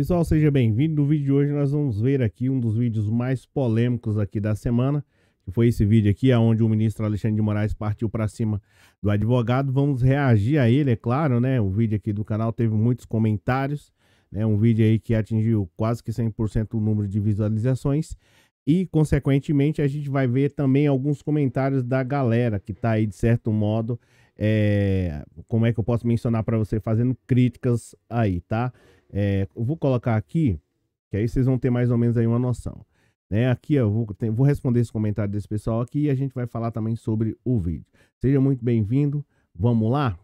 Pessoal, seja bem-vindo. No vídeo de hoje nós vamos ver aqui um dos vídeos mais polêmicos aqui da semana, que foi esse vídeo aqui, onde o ministro Alexandre de Moraes partiu para cima do advogado. Vamos reagir a ele, é claro, né? O vídeo aqui do canal teve muitos comentários, né? Um vídeo aí que atingiu quase que 100% o número de visualizações e, consequentemente, a gente vai ver também alguns comentários da galera que tá aí, de certo modo, como é que eu posso mencionar para você, fazendo críticas aí, tá? Eu vou colocar aqui, que aí vocês vão ter mais ou menos aí uma noção. Né? Aqui eu vou responder esse comentário desse pessoal aqui e a gente vai falar também sobre o vídeo. Seja muito bem-vindo. Vamos lá?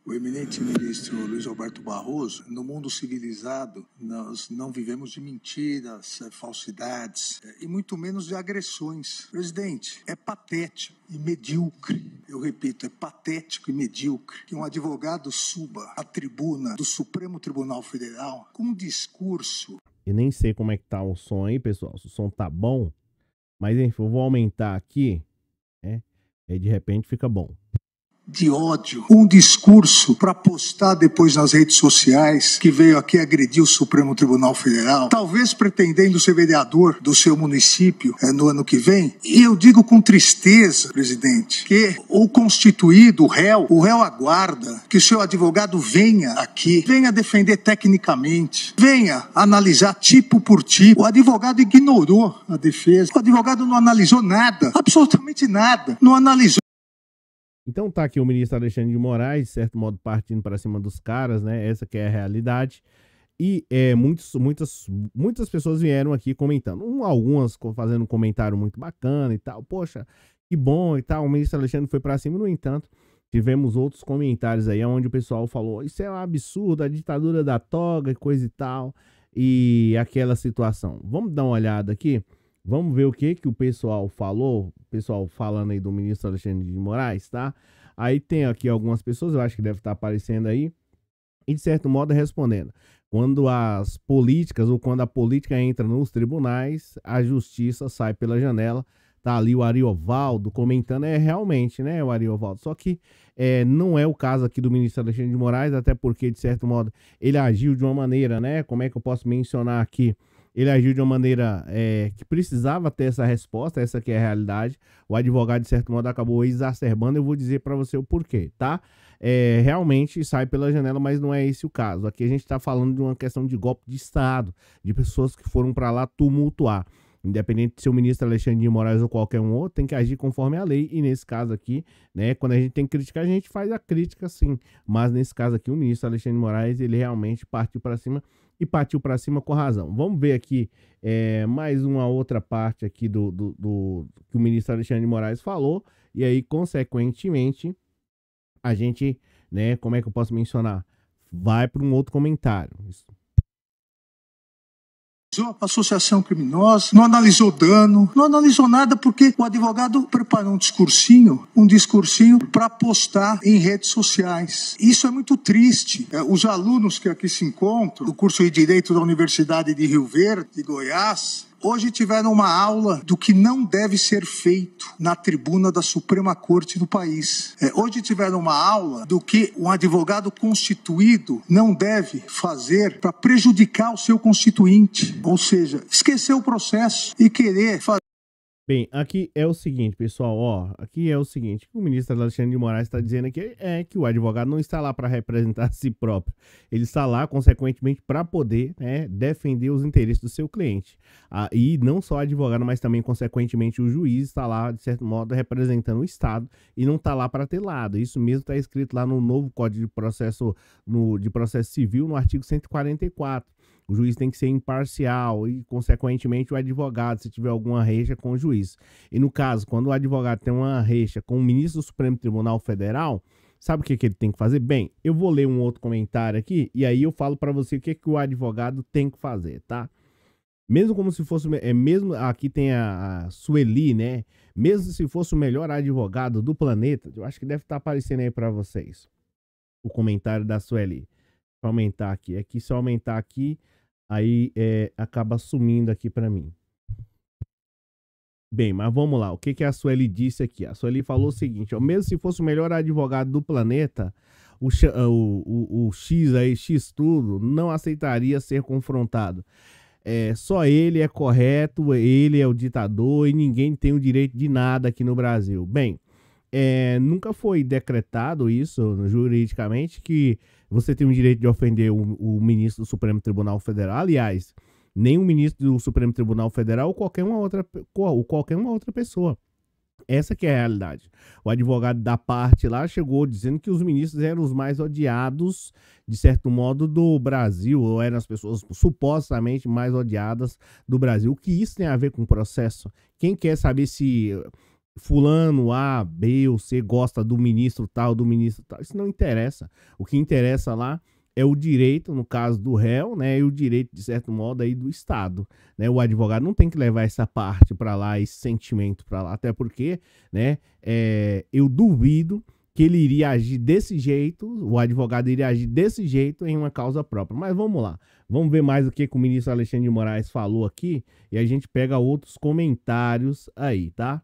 O eminente ministro Luiz Roberto Barroso, no mundo civilizado, nós não vivemos de mentiras, falsidades e muito menos de agressões. Presidente, é patético e medíocre, eu repito, é patético e medíocre que um advogado suba à tribuna do Supremo Tribunal Federal com um discurso. Eu nem sei como é que tá o som aí, pessoal, se o som tá bom, mas enfim, eu vou aumentar aqui, né? E de repente fica bom. De ódio, um discurso para postar depois nas redes sociais que veio aqui agredir o Supremo Tribunal Federal, talvez pretendendo ser vereador do seu município no ano que vem. E eu digo com tristeza, presidente, que o constituído, o réu aguarda que o seu advogado venha aqui, venha defender tecnicamente, venha analisar tipo por tipo. O advogado ignorou a defesa, o advogado não analisou nada, absolutamente nada, não analisou. Então tá aqui o ministro Alexandre de Moraes, de certo modo, partindo para cima dos caras, né? Essa que é a realidade. E muitas pessoas vieram aqui comentando. Algumas fazendo um comentário muito bacana e tal. Poxa, que bom e tal. O ministro Alexandre foi para cima. No entanto, tivemos outros comentários aí onde o pessoal falou: isso é um absurdo, a ditadura da toga e coisa e tal. E aquela situação. Vamos dar uma olhada aqui. Vamos ver o que o pessoal falou, o pessoal falando aí do ministro Alexandre de Moraes, tá? Aí tem aqui algumas pessoas, eu acho que deve estar aparecendo aí, e de certo modo respondendo. Quando as políticas ou quando a política entra nos tribunais, a justiça sai pela janela. Tá ali o Ariovaldo comentando, realmente, né, o Ariovaldo. Só que não é o caso aqui do ministro Alexandre de Moraes, até porque, de certo modo, ele agiu de uma maneira, né, como é que eu posso mencionar aqui? Ele agiu de uma maneira que precisava ter essa resposta, essa que é a realidade. O advogado, de certo modo, acabou exacerbando. Eu vou dizer para você o porquê, tá? Realmente sai pela janela, mas não é esse o caso. Aqui a gente está falando de uma questão de golpe de Estado, de pessoas que foram para lá tumultuar. Independente de ser o ministro Alexandre de Moraes ou qualquer um outro, tem que agir conforme a lei. E nesse caso aqui, né, quando a gente tem que criticar, a gente faz a crítica sim. Mas nesse caso aqui, o ministro Alexandre de Moraes, ele realmente partiu para cima e partiu para cima com razão. Vamos ver aqui mais uma outra parte aqui do que o ministro Alexandre de Moraes falou. E aí, consequentemente, a gente, né, como é que eu posso mencionar? Vai para um outro comentário. Associação criminosa, não analisou dano, não analisou nada porque o advogado preparou um discursinho para postar em redes sociais. Isso é muito triste. Os alunos que aqui se encontram, do curso de Direito da Universidade de Rio Verde, de Goiás, hoje tiveram uma aula do que não deve ser feito na tribuna da Suprema Corte do país. Hoje tiveram uma aula do que um advogado constituído não deve fazer para prejudicar o seu constituinte. Ou seja, esquecer o processo e querer fazer. Bem, aqui é o seguinte, pessoal, aqui é o seguinte, o ministro Alexandre de Moraes está dizendo aqui que o advogado não está lá para representar a si próprio, ele está lá, consequentemente, para poder, né, defender os interesses do seu cliente. E não só o advogado, mas também, consequentemente, o juiz está lá, de certo modo, representando o Estado e não está lá para ter lado. Isso mesmo está escrito lá no novo Código de Processo, de Processo Civil, no artigo 144. O juiz tem que ser imparcial e, consequentemente, o advogado, se tiver alguma rixa com o juiz. E no caso, quando o advogado tem uma rixa com o ministro do Supremo Tribunal Federal, sabe o que ele tem que fazer? Bem, eu vou ler um outro comentário aqui e aí eu falo para você o que o advogado tem que fazer, tá? Mesmo como se fosse, mesmo aqui tem a Sueli, né? Mesmo se fosse o melhor advogado do planeta, eu acho que deve estar aparecendo aí para vocês o comentário da Sueli. Para aumentar aqui, se eu aumentar aqui, aí acaba sumindo aqui para mim. Bem, mas vamos lá. O que a Sueli disse aqui? A Sueli falou o seguinte: mesmo se fosse o melhor advogado do planeta, o X aí, X tudo, não aceitaria ser confrontado. Só ele é correto, ele é o ditador e ninguém tem o direito de nada aqui no Brasil. Bem, nunca foi decretado isso juridicamente, que você tem o direito de ofender o ministro do Supremo Tribunal Federal. Aliás, nem o ministro do Supremo Tribunal Federal ou qualquer uma outra pessoa. Essa que é a realidade. O advogado da parte lá chegou dizendo que os ministros eram os mais odiados, de certo modo, do Brasil, ou eram as pessoas supostamente mais odiadas do Brasil. O que isso tem a ver com o processo? Quem quer saber se fulano A, B ou C gosta do ministro tal, isso não interessa. O que interessa lá é o direito, no caso do réu, né, e o direito, de certo modo, aí do Estado, né? O advogado não tem que levar essa parte para lá, esse sentimento para lá, até porque, né, eu duvido que ele iria agir desse jeito, o advogado iria agir desse jeito em uma causa própria. Mas vamos lá, vamos ver mais o que o ministro Alexandre de Moraes falou aqui e a gente pega outros comentários aí, tá?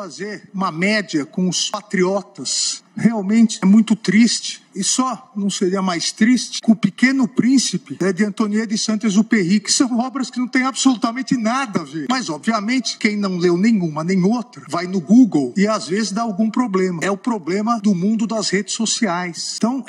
Fazer uma média com os patriotas realmente é muito triste. E só não seria mais triste com O Pequeno Príncipe, de Antonieta de Saint-Exupéry, que são obras que não têm absolutamente nada a ver. Mas, obviamente, quem não leu nenhuma nem outra, vai no Google e às vezes dá algum problema. É o problema do mundo das redes sociais. Então,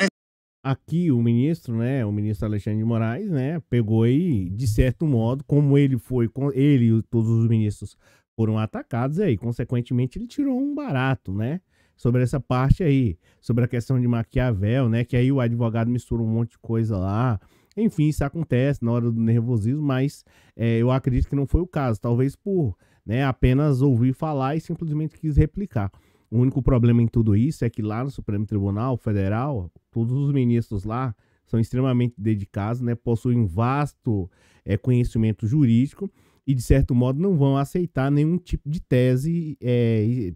aqui o ministro, né, o ministro Alexandre de Moraes, né, pegou aí, de certo modo, como ele e todos os ministros foram atacados aí, consequentemente ele tirou um barato, né, sobre essa parte aí, sobre a questão de Maquiavel, né, que aí o advogado mistura um monte de coisa lá, enfim, isso acontece na hora do nervosismo, mas eu acredito que não foi o caso, talvez por, né, apenas ouvir falar e simplesmente quis replicar. O único problema em tudo isso é que lá no Supremo Tribunal Federal, todos os ministros lá são extremamente dedicados, né, possuem um vasto conhecimento jurídico, e, de certo modo, não vão aceitar nenhum tipo de tese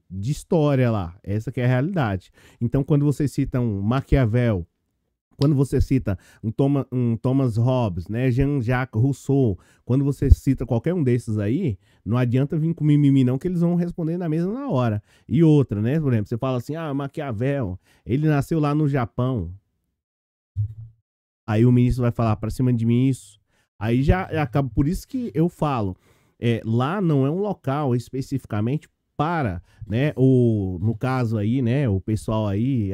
de história lá. Essa que é a realidade. Então, quando você cita um Maquiavel, quando você cita um Thomas Hobbes, né, Jean-Jacques Rousseau, quando você cita qualquer um desses aí, não adianta vir com mimimi não, que eles vão responder na mesma hora. E outra, né, por exemplo, você fala assim, Maquiavel, ele nasceu lá no Japão. Aí o ministro vai falar pra cima de mim isso. Aí já acaba, por isso que eu falo, lá não é um local especificamente para, né, no caso aí, né, o pessoal aí,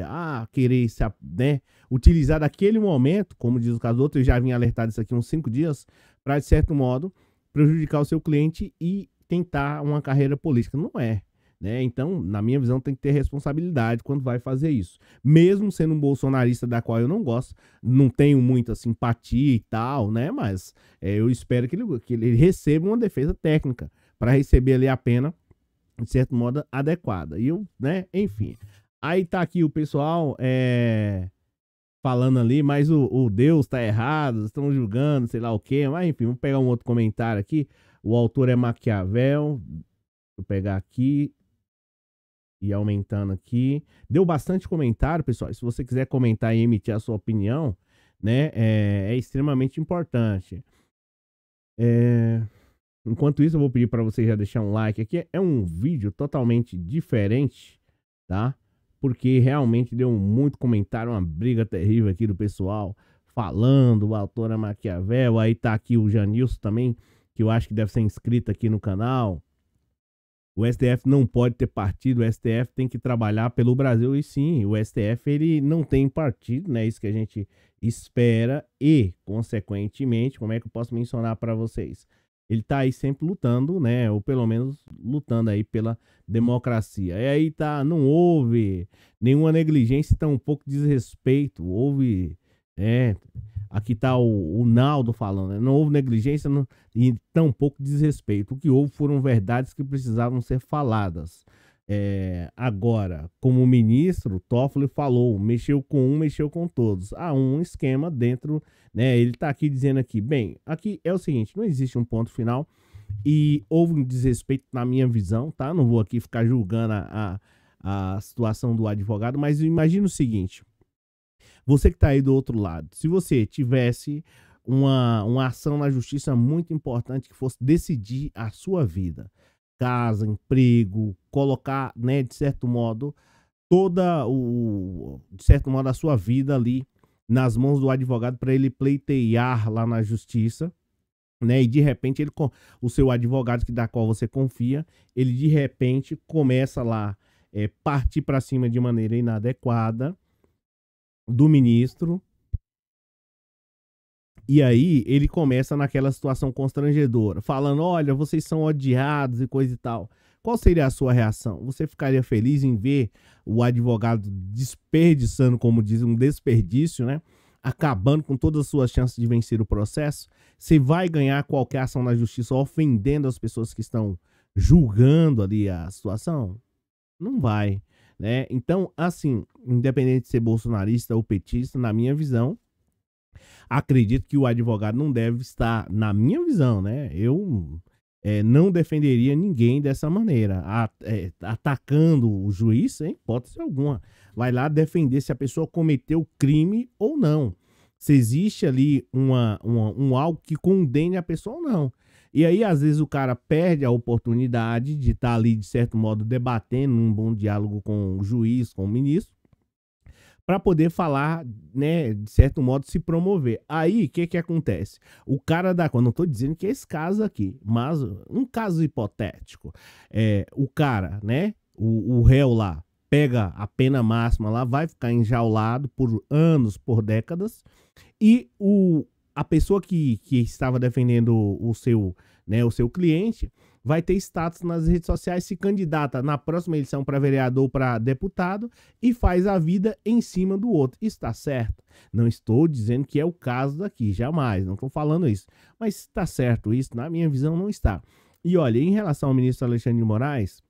querer né, utilizar daquele momento, como diz o caso do outro, eu já vim alertado isso aqui uns 5 dias, para, de certo modo, prejudicar o seu cliente e tentar uma carreira política. Não é. Né? Então, na minha visão, tem que ter responsabilidade quando vai fazer isso. Mesmo sendo um bolsonarista da qual eu não gosto, não tenho muita simpatia e tal, né? Mas eu espero que ele receba uma defesa técnica para receber ali a pena, de certo modo, adequada. E eu, né? Enfim. Aí tá aqui o pessoal falando ali, mas o Deus tá errado, estão julgando, sei lá o quê. Mas enfim, vamos pegar um outro comentário aqui. O autor é Maquiavel. Vou pegar aqui. E aumentando aqui. Deu bastante comentário, pessoal. Se você quiser comentar e emitir a sua opinião, né, é extremamente importante. Enquanto isso, eu vou pedir para você já deixar um like aqui. É um vídeo totalmente diferente, tá? Porque realmente deu muito comentário, uma briga terrível aqui do pessoal falando, o autor é Maquiavel. Aí tá aqui o Janilson também, que eu acho que deve ser inscrito aqui no canal. O STF não pode ter partido, o STF tem que trabalhar pelo Brasil. E sim, o STF ele não tem partido, né? Isso que a gente espera e, consequentemente, como é que eu posso mencionar para vocês? Ele tá aí sempre lutando, né? Ou pelo menos lutando aí pela democracia. E aí tá, não houve nenhuma negligência, tão pouco desrespeito. Houve, aqui tá o Naldo falando, né? Não houve negligência e tão pouco desrespeito. O que houve foram verdades que precisavam ser faladas. Agora, como ministro, Toffoli falou, mexeu com um, mexeu com todos. Há um esquema dentro, né? Ele tá aqui dizendo aqui, bem, aqui é o seguinte, não existe um ponto final e houve um desrespeito na minha visão, tá? Não vou aqui ficar julgando a situação do advogado, mas imagina o seguinte, você que tá aí do outro lado, se você tivesse uma ação na justiça muito importante que fosse decidir a sua vida, casa, emprego, colocar, né, de certo modo, de certo modo, a sua vida ali nas mãos do advogado para ele pleitear lá na justiça, né? E de repente o seu advogado da qual você confia, ele de repente começa lá partir para cima de maneira inadequada do ministro. E aí ele começa naquela situação constrangedora, falando: olha, vocês são odiados e coisa e tal. Qual seria a sua reação? Você ficaria feliz em ver o advogado desperdiçando, como diz, um desperdício, né? Acabando com todas as suas chances de vencer o processo? Você vai ganhar qualquer ação na justiça ofendendo as pessoas que estão julgando ali a situação? Não vai, né? Então, assim, independente de ser bolsonarista ou petista, na minha visão, acredito que o advogado não deve estar, na minha visão, né? Eu não defenderia ninguém dessa maneira, atacando o juiz, sem hipótese alguma. Vai lá defender se a pessoa cometeu crime ou não. Se existe ali algo que condene a pessoa ou não. E aí, às vezes, o cara perde a oportunidade de estar ali, de certo modo, debatendo um bom diálogo com o juiz, com o ministro, para poder falar, né, de certo modo, se promover. Aí, o que acontece? O cara não estou dizendo que é esse caso aqui, mas um caso hipotético. O cara, né, o réu lá, pega a pena máxima lá, vai ficar enjaulado por anos, por décadas, e a pessoa que estava defendendo o seu cliente vai ter status nas redes sociais, se candidata na próxima eleição para vereador, para deputado e faz a vida em cima do outro. Está certo? Não estou dizendo que é o caso daqui, jamais, não estou falando isso. Mas está certo isso? Na minha visão, não está. E olha, em relação ao ministro Alexandre de Moraes,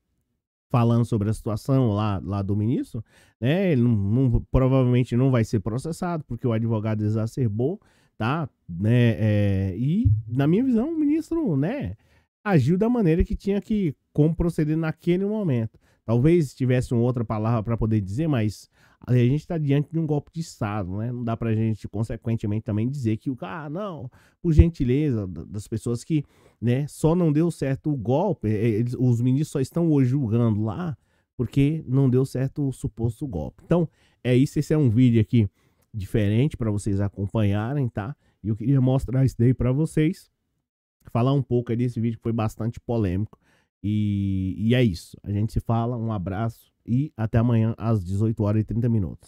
falando sobre a situação lá do ministro, né, ele provavelmente não vai ser processado, porque o advogado exacerbou, tá? Né, e, na minha visão, o ministro, né, agiu da maneira que tinha que como proceder naquele momento. Talvez tivesse uma outra palavra para poder dizer, mas a gente está diante de um golpe de Estado, né? Não dá para a gente, consequentemente, também dizer que não, por gentileza das pessoas que, né, só não deu certo o golpe, os ministros só estão hoje julgando lá porque não deu certo o suposto golpe. Então, é isso. Esse é um vídeo aqui diferente para vocês acompanharem, tá? E eu queria mostrar isso daí para vocês. Falar um pouco aí desse vídeo que foi bastante polêmico. E é isso. A gente se fala, um abraço e até amanhã às 18h30.